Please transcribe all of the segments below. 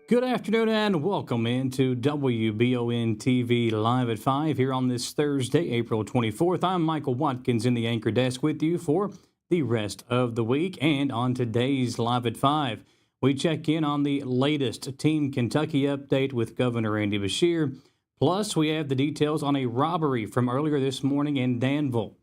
Good afternoon and welcome into WBON TV Live at 5 here on this Thursday, April 24th. I'm Michael Watkins in the anchor desk with you for the rest of the week. And on today's Live at 5, we check in on the latest Team Kentucky update with Governor Andy Beshear. Plus, we have the details on a robbery from earlier this morning in Danville.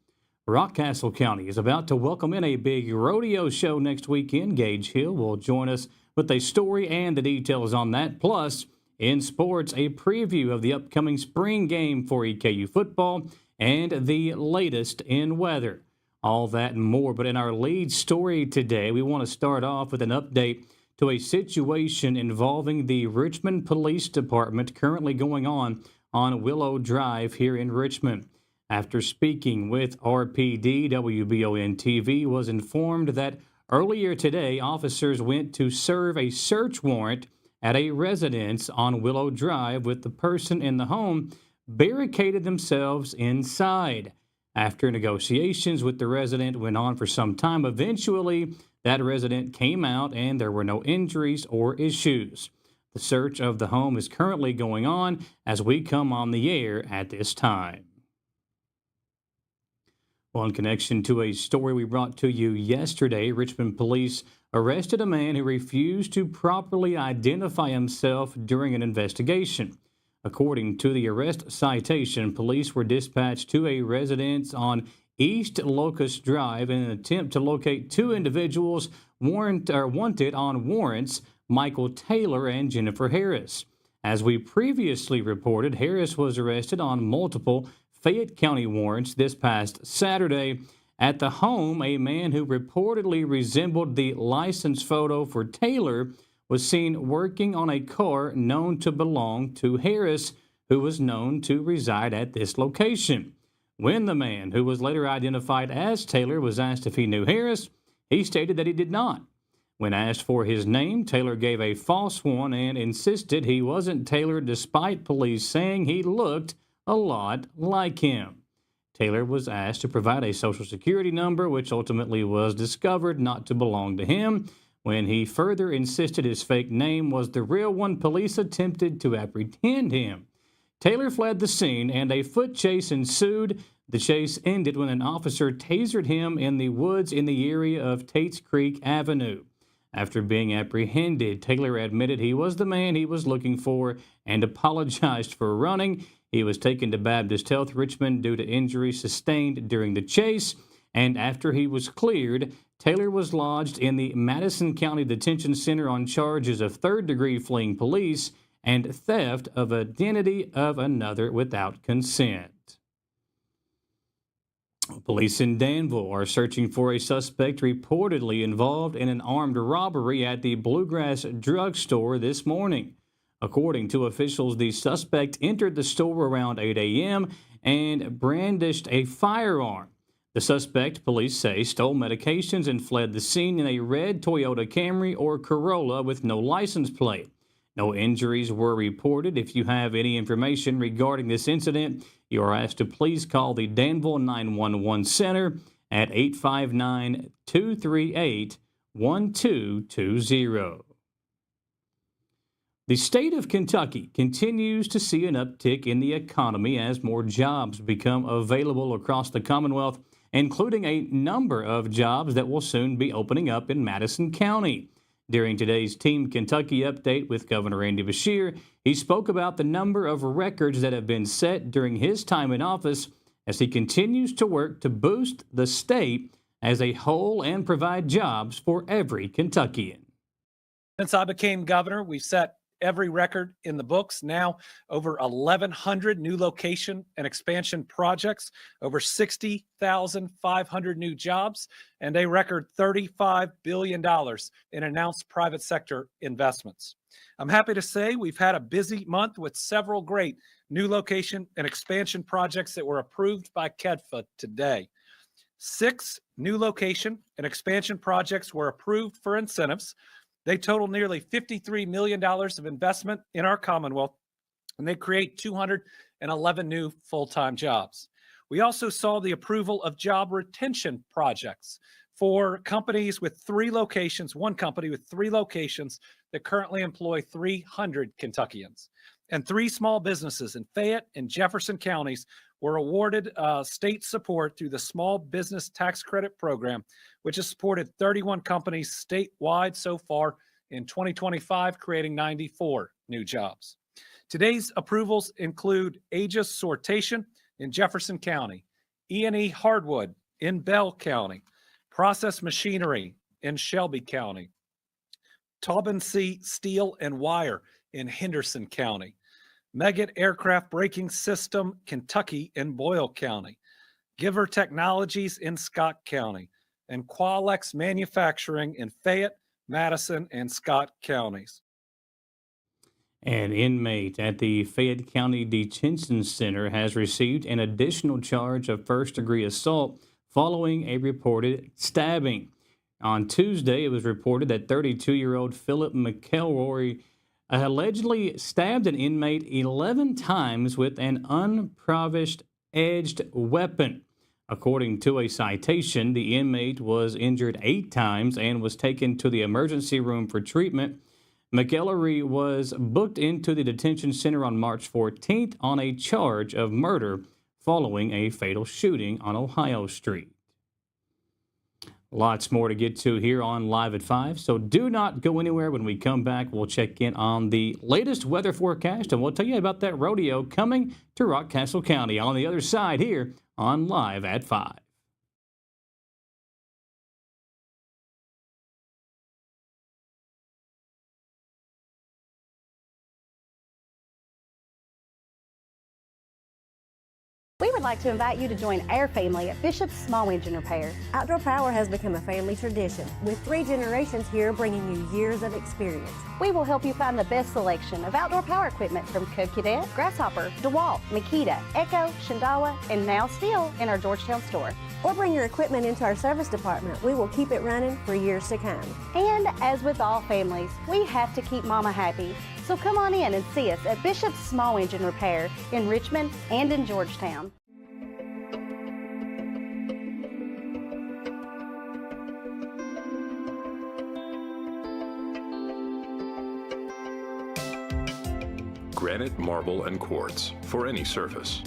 Rockcastle County is about to welcome in a big rodeo show next weekend. Gage Hill will join us with a story and the details on that. Plus, in sports, a preview of the upcoming spring game for EKU football and the latest in weather. All that and more. But in our lead story today, we want to start off with an update to a situation involving the Richmond Police Department currently going on Willow Drive here in Richmond. After speaking with RPD, WBON TV was informed that earlier today, officers went to serve a search warrant at a residence on Willow Drive with the person in the home barricaded themselves inside. After negotiations with the resident went on for some time, eventually that resident came out and there were no injuries or issues. The search of the home is currently going on as we come on the air at this time. Well, in connection to a story we brought to you yesterday, Richmond Police arrested a man who refused to properly identify himself during an investigation. According to the arrest citation, police were dispatched to a residence on East Locust Drive in an attempt to locate two individuals wanted on warrants, Michael Taylor and Jennifer Harris. As we previously reported, Harris was arrested on multiple Fayette County warrants this past Saturday. At the home, a man who reportedly resembled the license photo for Taylor was seen working on a car known to belong to Harris, who was known to reside at this location. When the man, who was later identified as Taylor, was asked if he knew Harris, he stated that he did not. When asked for his name, Taylor gave a false one and insisted he wasn't Taylor, despite police saying he looked a lot like him. Taylor was asked to provide a social security number, which ultimately was discovered not to belong to him. When he further insisted his fake name was the real one, police attempted to apprehend him. Taylor fled the scene and a foot chase ensued. The chase ended when an officer tasered him in the woods in the area of Tates Creek Avenue. After being apprehended, Taylor admitted he was the man he was looking for and apologized for running. He was taken to Baptist Health Richmond due to injuries sustained during the chase, and after he was cleared, Taylor was lodged in the Madison County Detention Center on charges of third-degree fleeing police and theft of identity of another without consent. Police in Danville are searching for a suspect reportedly involved in an armed robbery at the Bluegrass Drug Store this morning. According to officials, the suspect entered the store around 8 a.m. and brandished a firearm. The suspect, police say, stole medications and fled the scene in a red Toyota Camry or Corolla with no license plate. No injuries were reported. If you have any information regarding this incident, you are asked to please call the Danville 911 Center at 859-238-1220. The state of Kentucky continues to see an uptick in the economy as more jobs become available across the Commonwealth, including a number of jobs that will soon be opening up in Madison County. During today's Team Kentucky update with Governor Andy Beshear, he spoke about the number of records that have been set during his time in office as he continues to work to boost the state as a whole and provide jobs for every Kentuckian. Since I became governor, we've set every record in the books. Now over 1,100 new location and expansion projects, over 60,500 new jobs, and a record $35 billion in announced private sector investments. I'm happy to say we've had a busy month with several great new location and expansion projects that were approved by KEDFA today. 6 new location and expansion projects were approved for incentives. They total nearly $53 million of investment in our Commonwealth, and they create 211 new full-time jobs. We also saw the approval of job retention projects for companies with 3 locations, one company with 3 locations that currently employ 300 Kentuckians. And 3 small businesses in Fayette and Jefferson counties were awarded state support through the Small Business Tax Credit Program, which has supported 31 companies statewide so far in 2025, creating 94 new jobs. Today's approvals include Aegis Sortation in Jefferson County, E&E Hardwood in Bell County, Process Machinery in Shelby County, Taubman C. Steel and Wire in Henderson County, Meggitt Aircraft Braking System Kentucky in Boyle County, Giver Technologies in Scott County, and Qualex Manufacturing in Fayette, Madison, and Scott counties. An inmate at the Fayette County Detention Center has received an additional charge of first-degree assault following a reported stabbing. On Tuesday, it was reported that 32-year-old Philip McElroy allegedly stabbed an inmate 11 times with an unprovised edged weapon. According to a citation, the inmate was injured 8 times and was taken to the emergency room for treatment. McElroy was booked into the detention center on March 14th on a charge of murder following a fatal shooting on Ohio Street. Lots more to get to here on Live at 5, so do not go anywhere. When we come back, we'll check in on the latest weather forecast, and we'll tell you about that rodeo coming to Rockcastle County on the other side here on Live at 5. We would like to invite you to join our family at Bishop's Small Engine Repair. Outdoor Power has become a family tradition, with 3 generations here bringing you years of experience. We will help you find the best selection of outdoor power equipment from Cub Cadet, Grasshopper, DeWalt, Makita, Echo, Shindawa, and now Steel in our Georgetown store. Or bring your equipment into our service department. We will keep it running for years to come. And as with all families, we have to keep Mama happy. So come on in and see us at Bishop's Small Engine Repair in Richmond and in Georgetown. Granite, marble, and quartz for any surface.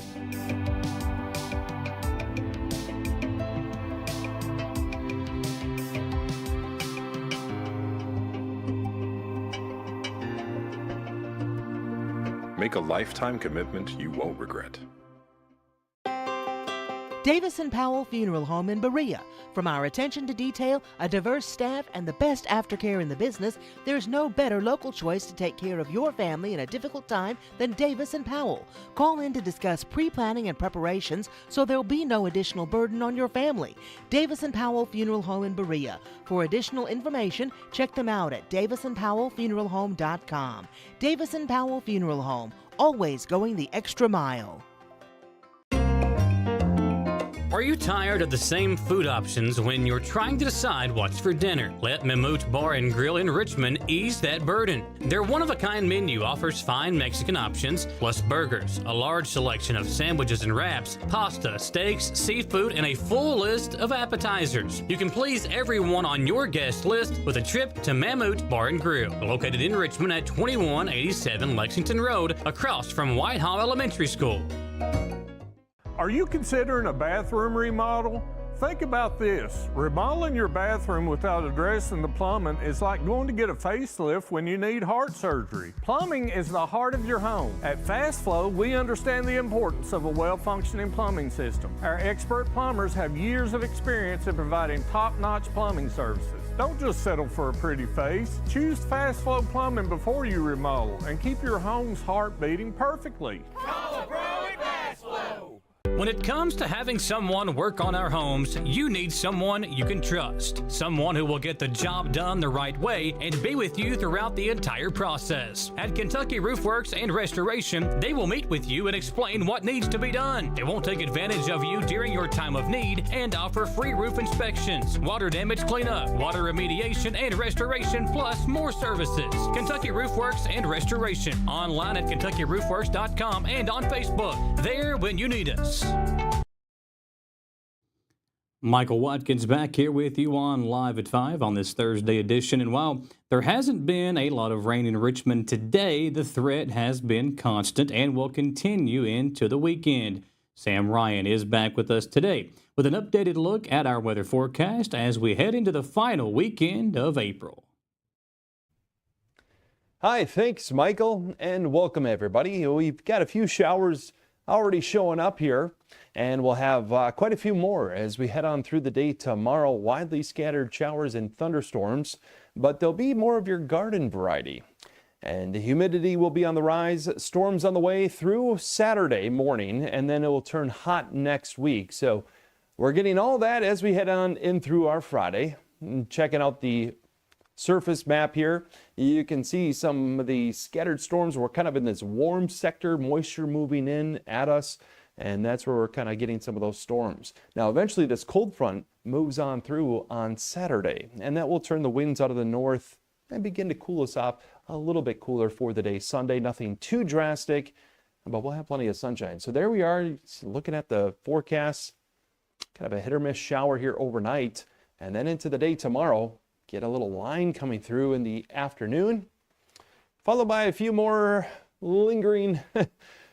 Make a lifetime commitment you won't regret. Davis & Powell Funeral Home in Berea. From our attention to detail, a diverse staff, and the best aftercare in the business, there's no better local choice to take care of your family in a difficult time than Davis & Powell. Call in to discuss pre-planning and preparations so there'll be no additional burden on your family. Davis & Powell Funeral Home in Berea. For additional information, check them out at davisandpowellfuneralhome.com. Davis & Powell Funeral Home, always going the extra mile. Are you tired of the same food options when you're trying to decide what's for dinner? Let Mammut Bar and Grill in Richmond ease that burden. Their one-of-a-kind menu offers fine Mexican options, plus burgers, a large selection of sandwiches and wraps, pasta, steaks, seafood, and a full list of appetizers. You can please everyone on your guest list with a trip to Mammut Bar and Grill, located in Richmond at 2187 Lexington Road, across from Whitehall Elementary School. Are you considering a bathroom remodel? Think about this. Remodeling your bathroom without addressing the plumbing is like going to get a facelift when you need heart surgery. Plumbing is the heart of your home. At Fast Flow, we understand the importance of a well-functioning plumbing system. Our expert plumbers have years of experience in providing top-notch plumbing services. Don't just settle for a pretty face. Choose Fast Flow Plumbing before you remodel and keep your home's heart beating perfectly. Call a pro at Fast Flow. When it comes to having someone work on our homes, you need someone you can trust. Someone who will get the job done the right way and be with you throughout the entire process. At Kentucky Roof Works and Restoration, they will meet with you and explain what needs to be done. They won't take advantage of you during your time of need and offer free roof inspections, water damage cleanup, water remediation, and restoration, plus more services. Kentucky Roof Works and Restoration. Online at KentuckyRoofWorks.com and on Facebook. There when you need us. Michael Watkins back here with you on Live at 5 on this Thursday edition. And while there hasn't been a lot of rain in Richmond today, the threat has been constant and will continue into the weekend. Sam Ryan is back with us today with an updated look at our weather forecast as we head into the final weekend of April. Hi, thanks, Michael, and welcome everybody. We've got a few showers already showing up here, and we'll have quite a few more as we head on through the day tomorrow. Widely scattered showers and thunderstorms, but there'll be more of your garden variety. And the humidity will be on the rise. Storms on the way through Saturday morning, and then it will turn hot next week. So we're getting all that as we head on in through our Friday. And checking out the surface map here, you can see some of the scattered storms. We're kind of in this warm sector, moisture moving in at us, and that's where we're kind of getting some of those storms. Now, eventually this cold front moves on through on Saturday, and that will turn the winds out of the north and begin to cool us off a little bit cooler for the day. Sunday, nothing too drastic, but we'll have plenty of sunshine. So there we are, looking at the forecast, kind of a hit or miss shower here overnight, and then into the day tomorrow. Get a little line coming through in the afternoon, followed by a few more lingering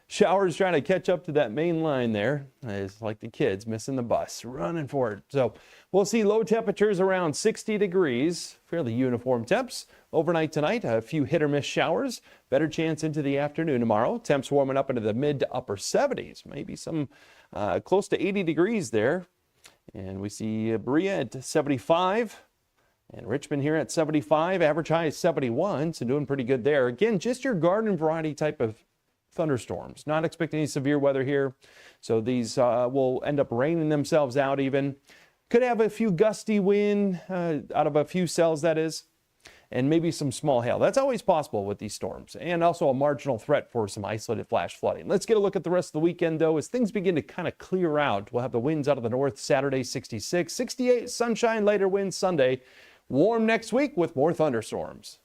showers trying to catch up to that main line there. It's like the kids missing the bus, running for it. So we'll see low temperatures around 60 degrees, fairly uniform temps. Overnight tonight, a few hit or miss showers. Better chance into the afternoon tomorrow. Temps warming up into the mid to upper 70s, maybe some close to 80 degrees there. And we see Berea at 75. And Richmond here at 75, average high is 71, so doing pretty good there. Again, just your garden variety type of thunderstorms. Not expecting any severe weather here, so these will end up raining themselves out even. Could have a few gusty wind out of a few cells, that is, and maybe some small hail. That's always possible with these storms, and also a marginal threat for some isolated flash flooding. Let's get a look at the rest of the weekend, though, as things begin to kind of clear out. We'll have the winds out of the north Saturday, 66, 68, sunshine, later winds Sunday. Warm next week with more thunderstorms.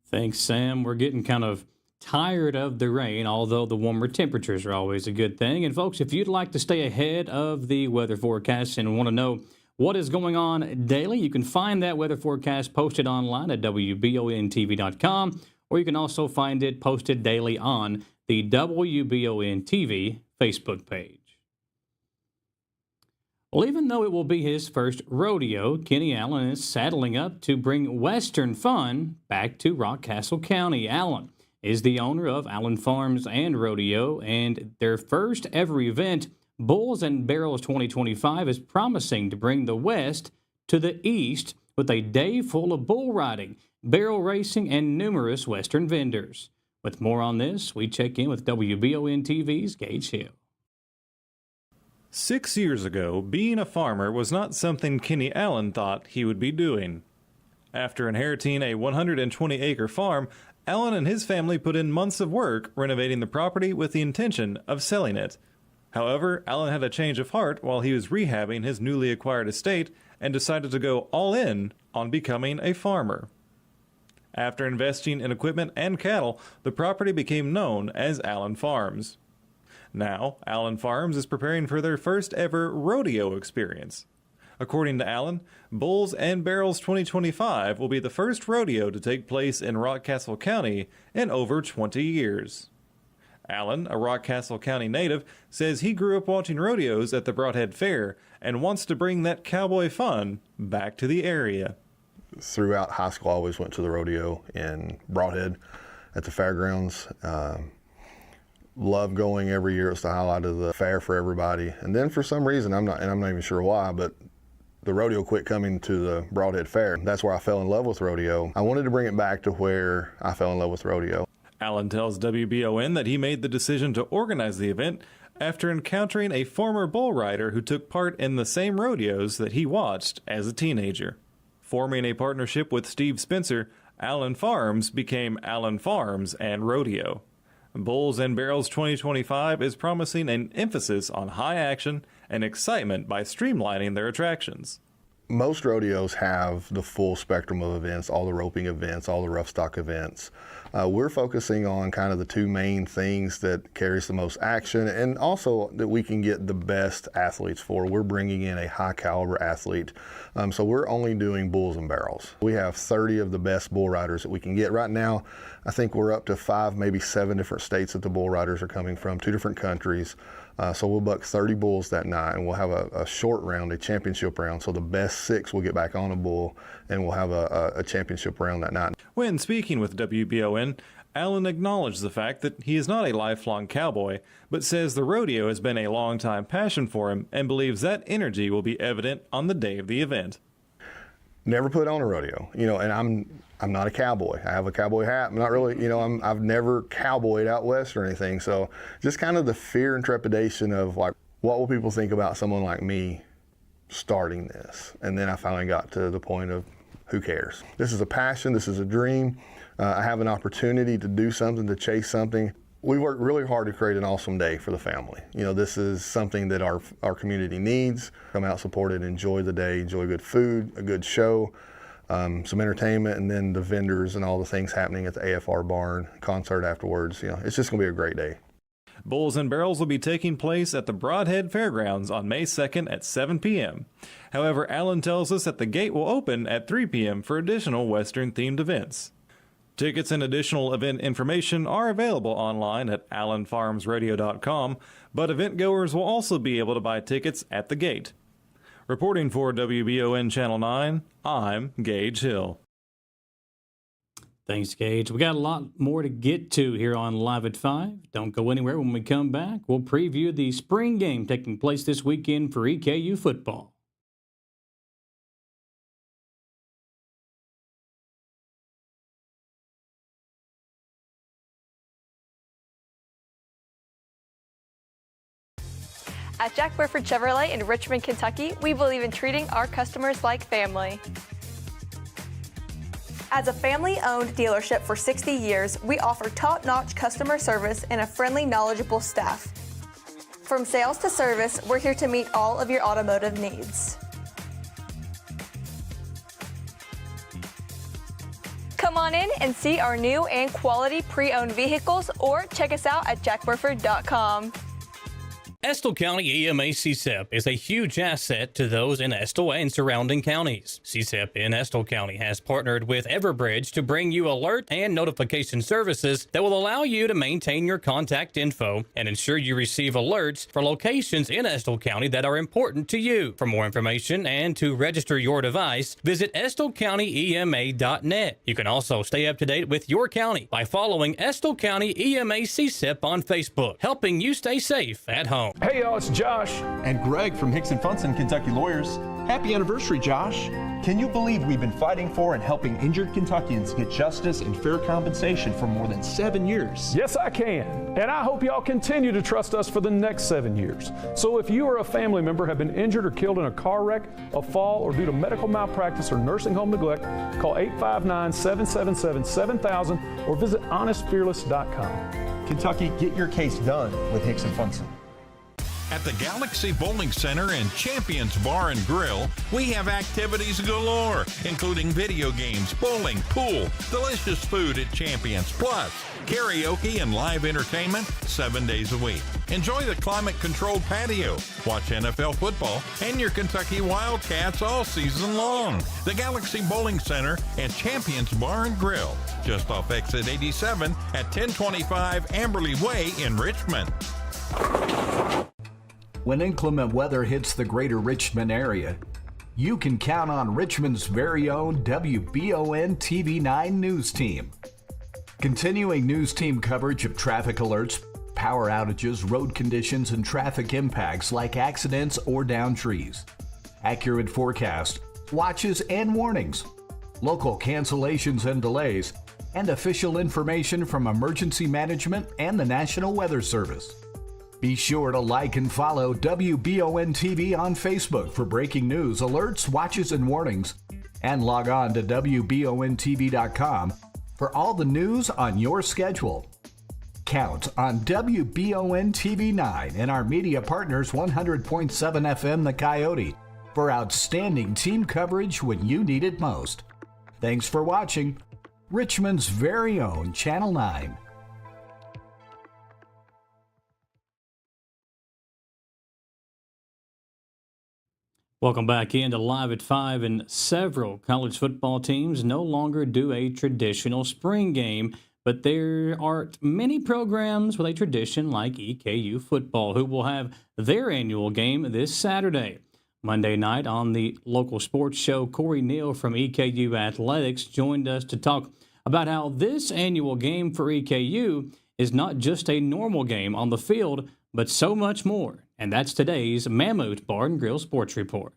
Thanks, Sam. We're getting kind of tired of the rain, although the warmer temperatures are always a good thing. And folks, if you'd like to stay ahead of the weather forecast and want to know what is going on daily, you can find that weather forecast posted online at WBONTV.com, or you can also find it posted daily on the WBON TV Facebook page. Well, even though it will be his first rodeo, Kenny Allen is saddling up to bring Western fun back to Rockcastle County. Allen is the owner of Allen Farms and Rodeo, and their first ever event, Bulls and Barrels 2025, is promising to bring the West to the East with a day full of bull riding, barrel racing, and numerous Western vendors. With more on this, we check in with WBON TV's Gage Hill. 6 years ago, being a farmer was not something Kenny Allen thought he would be doing. After inheriting a 120-acre farm, Allen and his family put in months of work renovating the property with the intention of selling it. However, Allen had a change of heart while he was rehabbing his newly acquired estate and decided to go all in on becoming a farmer. After investing in equipment and cattle, the property became known as Allen Farms. Now, Allen Farms is preparing for their first ever rodeo experience. According to Allen, Bulls and Barrels 2025 will be the first rodeo to take place in Rockcastle County in over 20 years. Allen, a Rockcastle County native, says he grew up watching rodeos at the Brodhead Fair and wants to bring that cowboy fun back to the area. Throughout high school, I always went to the rodeo in Brodhead at the fairgrounds. Love going every year. It's the highlight of the fair for everybody. And then for some reason, I'm not even sure why, but the rodeo quit coming to the Brodhead Fair. That's where I fell in love with rodeo. I wanted to bring it back to where I fell in love with rodeo. Allen tells WBON that he made the decision to organize the event after encountering a former bull rider who took part in the same rodeos that he watched as a teenager. Forming a partnership with Steve Spencer, Allen Farms became Allen Farms and Rodeo. Bulls and Barrels 2025 is promising an emphasis on high action and excitement by streamlining their attractions. Most rodeos have the full spectrum of events, all the roping events, all the rough stock events. We're focusing on kind of the two main things that carries the most action and also that we can get the best athletes for. We're bringing in a high caliber athlete. So we're only doing bulls and barrels. We have 30 of the best bull riders that we can get. Right now, I think we're up to 5, maybe 7 different states that the bull riders are coming from, 2 different countries. So we'll buck 30 bulls that night, and we'll have a short round, a championship round. So the best 6 will get back on a bull, and we'll have a championship round that night. When speaking with WBON, Allen acknowledged the fact that he is not a lifelong cowboy, but says the rodeo has been a long-time passion for him and believes that energy will be evident on the day of the event. Never put on a rodeo, and I'm not a cowboy. I have a cowboy hat. I'm not really, I've never cowboyed out west or anything. So just kind of the fear and trepidation of like, what will people think about someone like me starting this? And then I finally got to the point of who cares? This is a passion. This is a dream. I have an opportunity to do something, to chase something. We worked really hard to create an awesome day for the family. This is something that our community needs. Come out, support it, enjoy the day, enjoy good food, a good show, some entertainment, and then the vendors and all the things happening at the AFR barn, concert afterwards. It's just going to be a great day. Bulls and Barrels will be taking place at the Brodhead Fairgrounds on May 2nd at 7 p.m. However, Allen tells us that the gate will open at 3 p.m. for additional Western-themed events. Tickets and additional event information are available online at allenfarmsradio.com, but event goers will also be able to buy tickets at the gate. Reporting for WBON Channel 9, I'm Gage Hill. Thanks, Gage. We got a lot more to get to here on Live at 5. Don't go anywhere. When we come back, we'll preview the spring game taking place this weekend for EKU football. At Jack Burford Chevrolet in Richmond, Kentucky, we believe in treating our customers like family. As a family-owned dealership for 60 years, we offer top-notch customer service and a friendly, knowledgeable staff. From sales to service, we're here to meet all of your automotive needs. Come on in and see our new and quality pre-owned vehicles, or check us out at jackburford.com. Estill County EMA CSEP is a huge asset to those in Estill and surrounding counties. CSEP in Estill County has partnered with Everbridge to bring you alert and notification services that will allow you to maintain your contact info and ensure you receive alerts for locations in Estill County that are important to you. For more information and to register your device, visit EstillCountyEMA.net. You can also stay up to date with your county by following Estill County EMA CSEP on Facebook, helping you stay safe at home. Hey y'all, it's Josh. And Greg from Hicks & Funson, Kentucky Lawyers. Happy anniversary, Josh. Can you believe we've been fighting for and helping injured Kentuckians get justice and fair compensation for more than 7 years? Yes, I can. And I hope y'all continue to trust us for the next 7 years. So if you or a family member have been injured or killed in a car wreck, a fall, or due to medical malpractice or nursing home neglect, call 859-777-7000 or visit honestfearless.com. Kentucky, get your case done with Hicks & Funson. At the Galaxy Bowling Center and Champions Bar and Grill, we have activities galore, including video games, bowling, pool, delicious food at Champions, plus karaoke and live entertainment 7 days a week. Enjoy the climate-controlled patio, watch NFL football, and your Kentucky Wildcats all season long. The Galaxy Bowling Center and Champions Bar and Grill, just off exit 87 at 1025 Amberley Way in Richmond. When inclement weather hits the greater Richmond area, you can count on Richmond's very own WBON TV9 News Team. Continuing news team coverage of traffic alerts, power outages, road conditions, and traffic impacts like accidents or downed trees. Accurate forecast, watches and warnings, local cancellations and delays, and official information from emergency management and the National Weather Service. Be sure to like and follow WBON TV on Facebook for breaking news, alerts, watches, and warnings, and log on to WBONTV.com for all the news on your schedule. Count on WBON TV9 and our media partners 100.7 FM The Coyote, for outstanding team coverage when you need it most. Thanks for watching Richmond's very own Channel 9. Welcome back into Live at 5, and several college football teams no longer do a traditional spring game, but there are many programs with a tradition like EKU football who will have their annual game this Saturday. Monday night on the local sports show, Corey Neal from EKU Athletics joined us to talk about how this annual game for EKU is not just a normal game on the field, but so much more. And that's today's Mammoth Bar and Grill Sports Report.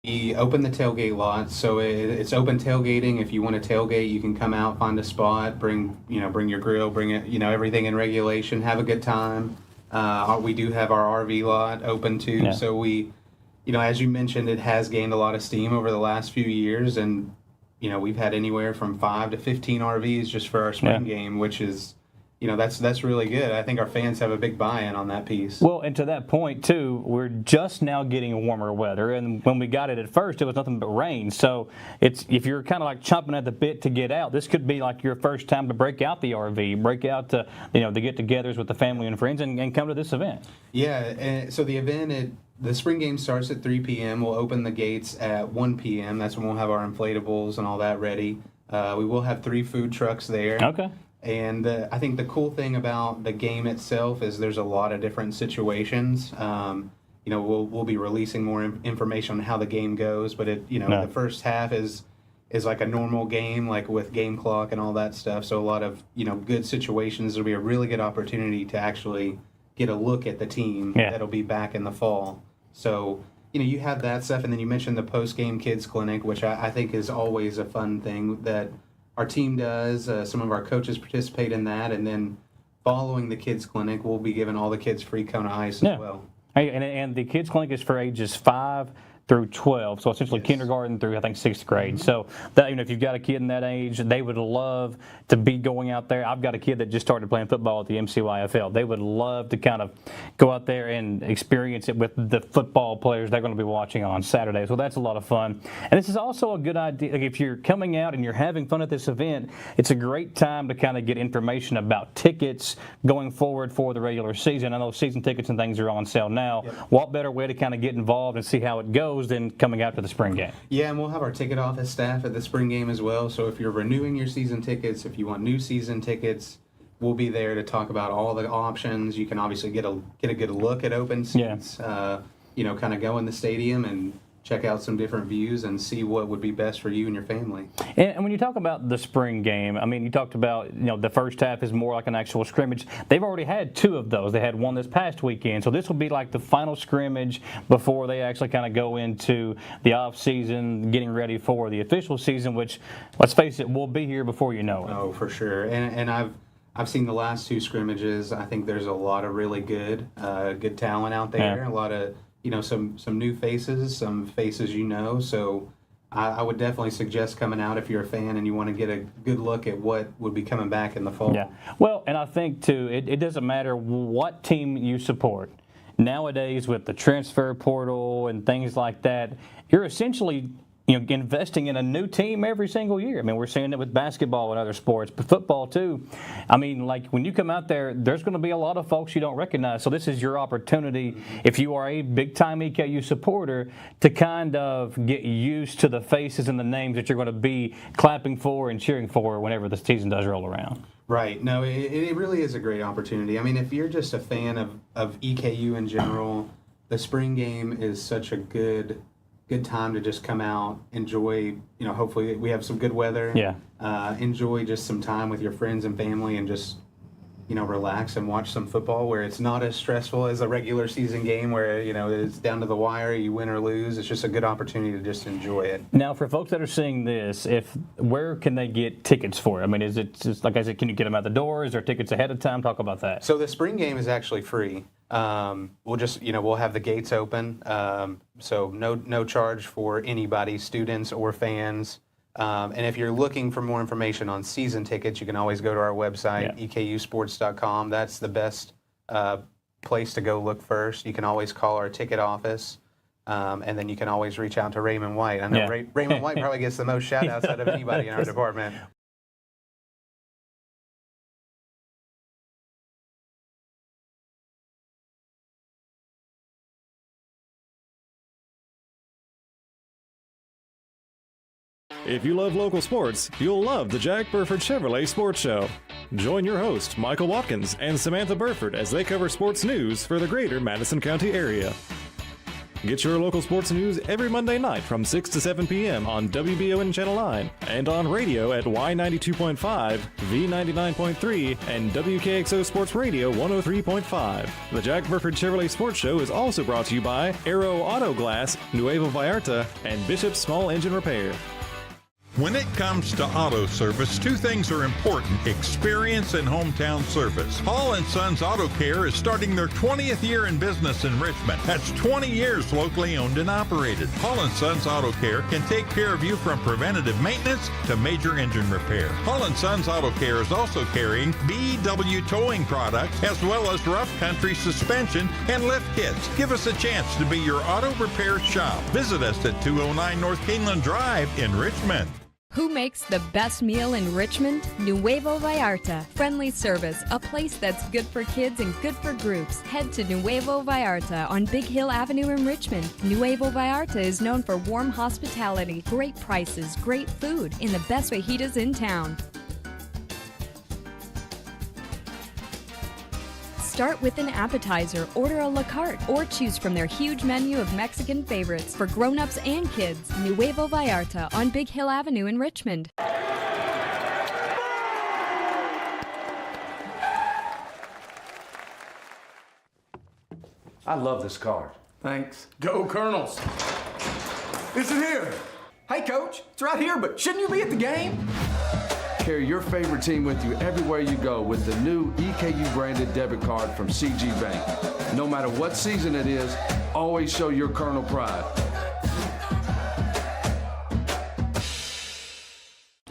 We open the tailgate lot, so it's open tailgating. If you want to tailgate, you can come out, find a spot, bring your grill, bring it, everything in regulation, have a good time. We do have our RV lot open too, Yeah. so we, as you mentioned, it has gained a lot of steam over the last few years, and we've had anywhere from 5 to 15 RVs just for our spring game, which is, that's really good. I think our fans have a big buy-in on that piece. Well, and to that point, too, we're just now getting warmer weather. And when we got it at first, it was nothing but rain. So if you're kind of like chomping at the bit to get out, this could be like your first time to break out the RV, break out to, the get-togethers with the family and friends and come to this event. Yeah, and so the event, the spring game starts at 3 p.m. We'll open the gates at 1 p.m. That's when we'll have our inflatables and all that ready. We will have 3 food trucks there. Okay. And I think the cool thing about the game itself is there's a lot of different situations. We'll be releasing more information on how the game goes, but the first half is like a normal game, like with game clock and all that stuff. So a lot of good situations. There'll be a really good opportunity to actually get a look at the team that'll be back in the fall. So you have that stuff, and then you mentioned the post-game kids clinic, which I think is always a fun thing that our team does. Some of our coaches participate in that, and then following the kids clinic, we'll be giving all the kids free Kona Ice as well. And the kids clinic is for ages 5 through 12, so essentially kindergarten through, I think, 6th grade. So that, if you've got a kid in that age, they would love to be going out there. I've got a kid that just started playing football at the MCYFL. They would love to kind of go out there and experience it with the football players they're going to be watching on Saturday. So that's a lot of fun. And this is also a good idea. Like if you're coming out and you're having fun at this event, it's a great time to kind of get information about tickets going forward for the regular season. I know season tickets and things are on sale now. What better way to kind of get involved and see how it goes than coming out to the spring game? Yeah, and we'll have our ticket office staff at the spring game as well. So if you're renewing your season tickets, if you want new season tickets, we'll be there to talk about all the options. You can obviously get a good look at open seats. Kind of go in the stadium and check out some different views and see what would be best for you and your family. And when you talk about the spring game, I mean, you talked about, the first half is more like an actual scrimmage. They've already had 2 of those. They had one this past weekend. So this will be like the final scrimmage before they actually kind of go into the off season, getting ready for the official season, which, let's face it, will be here before you know it. Oh, for sure. And I've seen the last 2 scrimmages. I think there's a lot of really good talent out there. A lot of some new faces, some faces so I would definitely suggest coming out if you're a fan and you want to get a good look at what would be coming back in the fall. Yeah, well, and I think too, it doesn't matter what team you support. Nowadays with the transfer portal and things like that, you're essentially investing in a new team every single year. I mean, we're seeing it with basketball and other sports, but football too. I mean, like when you come out there, there's going to be a lot of folks you don't recognize. So this is your opportunity, if you are a big-time EKU supporter, to kind of get used to the faces and the names that you're going to be clapping for and cheering for whenever the season does roll around. Right. No, it really is a great opportunity. I mean, if you're just a fan of EKU in general, the spring game is such a good time to just come out, enjoy, hopefully we have some good weather. Enjoy just some time with your friends and family and just, relax and watch some football where it's not as stressful as a regular season game where, it's down to the wire, you win or lose. It's just a good opportunity to just enjoy it. Now, for folks that are seeing this, where can they get tickets for it? I mean, is it just, like I said, can you get them at the door? Is there tickets ahead of time? Talk about that. So the spring game is actually free. We'll just, we'll have the gates open. So no charge for anybody, students or fans. And if you're looking for more information on season tickets, you can always go to our website, ekusports.com. That's the best place to go look first. You can always call our ticket office. And then you can always reach out to Raymond White. I know Raymond White probably gets the most shout outs out of anybody in our department. If you love local sports, you'll love the Jack Burford Chevrolet Sports Show. Join your host, Michael Watkins, and Samantha Burford as they cover sports news for the greater Madison County area. Get your local sports news every Monday night from 6 to 7 p.m. on WBON Channel 9 and on radio at Y92.5, V99.3, and WKXO Sports Radio 103.5. The Jack Burford Chevrolet Sports Show is also brought to you by Aero Auto Glass, Nuevo Vallarta, and Bishop's Small Engine Repair. When it comes to auto service, two things are important: experience and hometown service. Hall & Sons Auto Care is starting their 20th year in business in Richmond. That's 20 years locally owned and operated. Hall & Sons Auto Care can take care of you from preventative maintenance to major engine repair. Hall & Sons Auto Care is also carrying BW towing products as well as rough country suspension and lift kits. Give us a chance to be your auto repair shop. Visit us at 209 North Keeneland Drive in Richmond. Who makes the best meal in Richmond? Nuevo Vallarta. Friendly service, a place that's good for kids and good for groups. Head to Nuevo Vallarta on Big Hill Avenue in Richmond. Nuevo Vallarta is known for warm hospitality, great prices, great food, and the best fajitas in town. Start with an appetizer, order a la carte, or choose from their huge menu of Mexican favorites for grown-ups and kids. Nuevo Vallarta on Big Hill Avenue in Richmond. I love this card. Thanks. Go Colonels! Is it here? Hey, Coach, it's right here, but shouldn't you be at the game? Carry your favorite team with you everywhere you go with the new EKU branded debit card from CG Bank. No matter what season it is, always show your Colonel pride.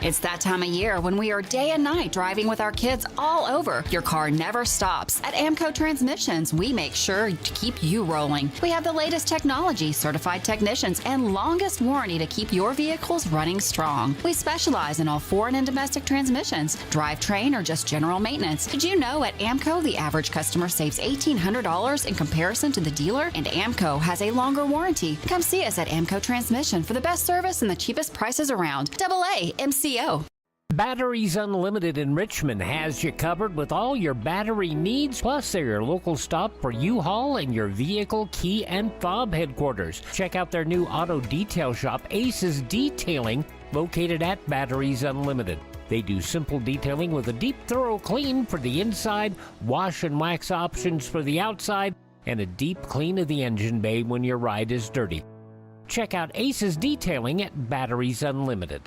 It's that time of year when we are day and night driving with our kids all over. Your car never stops. At AMCO Transmissions, we make sure to keep you rolling. We have the latest technology, certified technicians, and longest warranty to keep your vehicles running strong. We specialize in all foreign and domestic transmissions, drivetrain, or just general maintenance. Did you know at AMCO the average customer saves $1,800 in comparison to the dealer? And AMCO has a longer warranty. Come see us at AMCO Transmission for the best service and the cheapest prices around. AA MCO. Batteries Unlimited in Richmond has you covered with all your battery needs, plus they're your local stop for U-Haul and your vehicle key and fob headquarters. Check out their new auto detail shop, Aces Detailing, located at Batteries Unlimited. They do simple detailing with a deep, thorough clean for the inside, wash and wax options for the outside, and a deep clean of the engine bay when your ride is dirty. Check out Aces Detailing at Batteries Unlimited.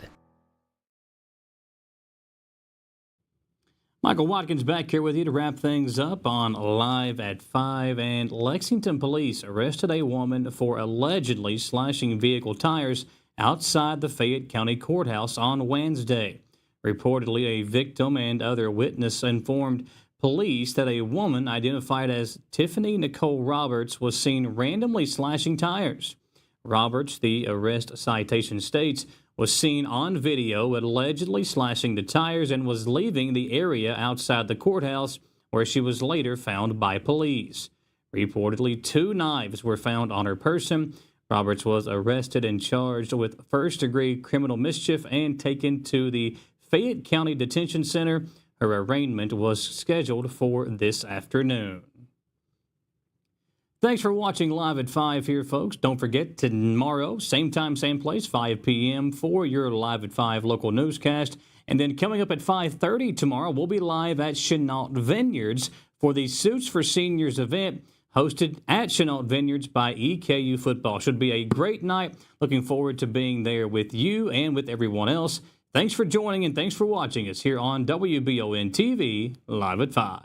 Michael Watkins back here with you to wrap things up on Live at 5. And Lexington police arrested a woman for allegedly slashing vehicle tires outside the Fayette County Courthouse on Wednesday. Reportedly, a victim and other witness informed police that a woman identified as Tiffany Nicole Roberts was seen randomly slashing tires. Roberts, the arrest citation states, was seen on video allegedly slashing the tires and was leaving the area outside the courthouse, where she was later found by police. Reportedly, 2 knives were found on her person. Roberts was arrested and charged with first-degree criminal mischief and taken to the Fayette County Detention Center. Her arraignment was scheduled for this afternoon. Thanks for watching Live at 5 here, folks. Don't forget, tomorrow, same time, same place, 5 p.m. for your Live at 5 local newscast. And then coming up at 5:30 tomorrow, we'll be live at Chenault Vineyards for the Suits for Seniors event hosted at Chenault Vineyards by EKU Football. Should be a great night. Looking forward to being there with you and with everyone else. Thanks for joining and thanks for watching us here on WBON TV Live at 5.